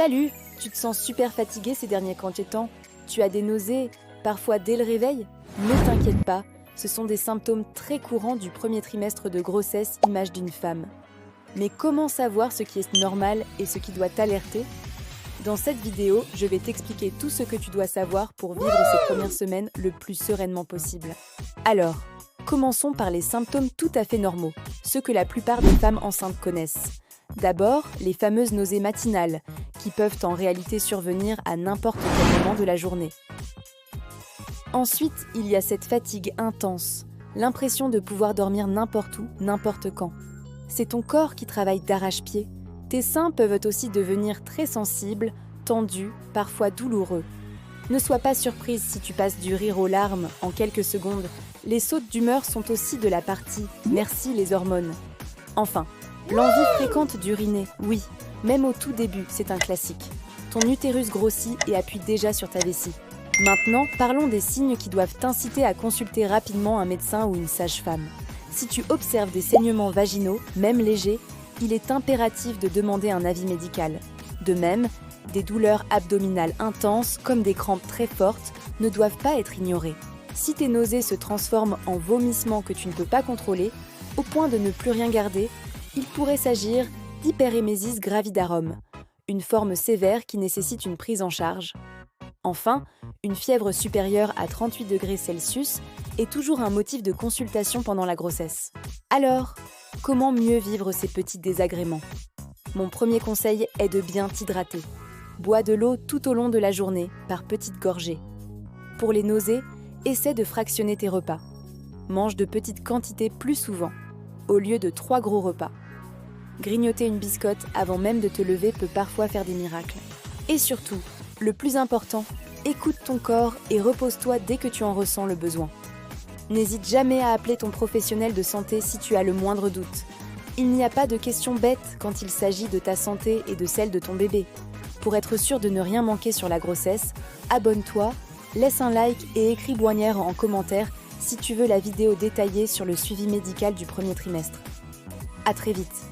Salut! Tu te sens super fatigué ces derniers temps? Tu as des nausées, parfois dès le réveil? Ne t'inquiète pas, ce sont des symptômes très courants du premier trimestre de grossesse image d'une femme. Mais comment savoir ce qui est normal et ce qui doit t'alerter? Dans cette vidéo, je vais t'expliquer tout ce que tu dois savoir pour vivre ces premières semaines le plus sereinement possible. Alors, commençons par les symptômes tout à fait normaux, ceux que la plupart des femmes enceintes connaissent. D'abord, les fameuses nausées matinales, qui peuvent en réalité survenir à n'importe quel moment de la journée. Ensuite, il y a cette fatigue intense, l'impression de pouvoir dormir n'importe où, n'importe quand. C'est ton corps qui travaille d'arrache-pied. Tes seins peuvent aussi devenir très sensibles, tendus, parfois douloureux. Ne sois pas surprise si tu passes du rire aux larmes en quelques secondes. Les sautes d'humeur sont aussi de la partie « merci les hormones ». Enfin, l'envie fréquente d'uriner, oui, même au tout début, c'est un classique. Ton utérus grossit et appuie déjà sur ta vessie. Maintenant, parlons des signes qui doivent t'inciter à consulter rapidement un médecin ou une sage-femme. Si tu observes des saignements vaginaux, même légers, il est impératif de demander un avis médical. De même, des douleurs abdominales intenses, comme des crampes très fortes, ne doivent pas être ignorées. Si tes nausées se transforment en vomissements que tu ne peux pas contrôler, au point de ne plus rien garder, il pourrait s'agir d'hyperémésis gravidarum, une forme sévère qui nécessite une prise en charge. Enfin, une fièvre supérieure à 38 degrés Celsius est toujours un motif de consultation pendant la grossesse. Alors, comment mieux vivre ces petits désagréments? Mon premier conseil est de bien t'hydrater. Bois de l'eau tout au long de la journée, par petites gorgées. Pour les nausées, essaie de fractionner tes repas. Mange de petites quantités plus souvent, au lieu de 3 gros repas. Grignoter une biscotte avant même de te lever peut parfois faire des miracles. Et surtout, le plus important, écoute ton corps et repose-toi dès que tu en ressens le besoin. N'hésite jamais à appeler ton professionnel de santé si tu as le moindre doute. Il n'y a pas de questions bêtes quand il s'agit de ta santé et de celle de ton bébé. Pour être sûr de ne rien manquer sur la grossesse, abonne-toi, laisse un like et écris Boignère en commentaire si tu veux la vidéo détaillée sur le suivi médical du premier trimestre. À très vite!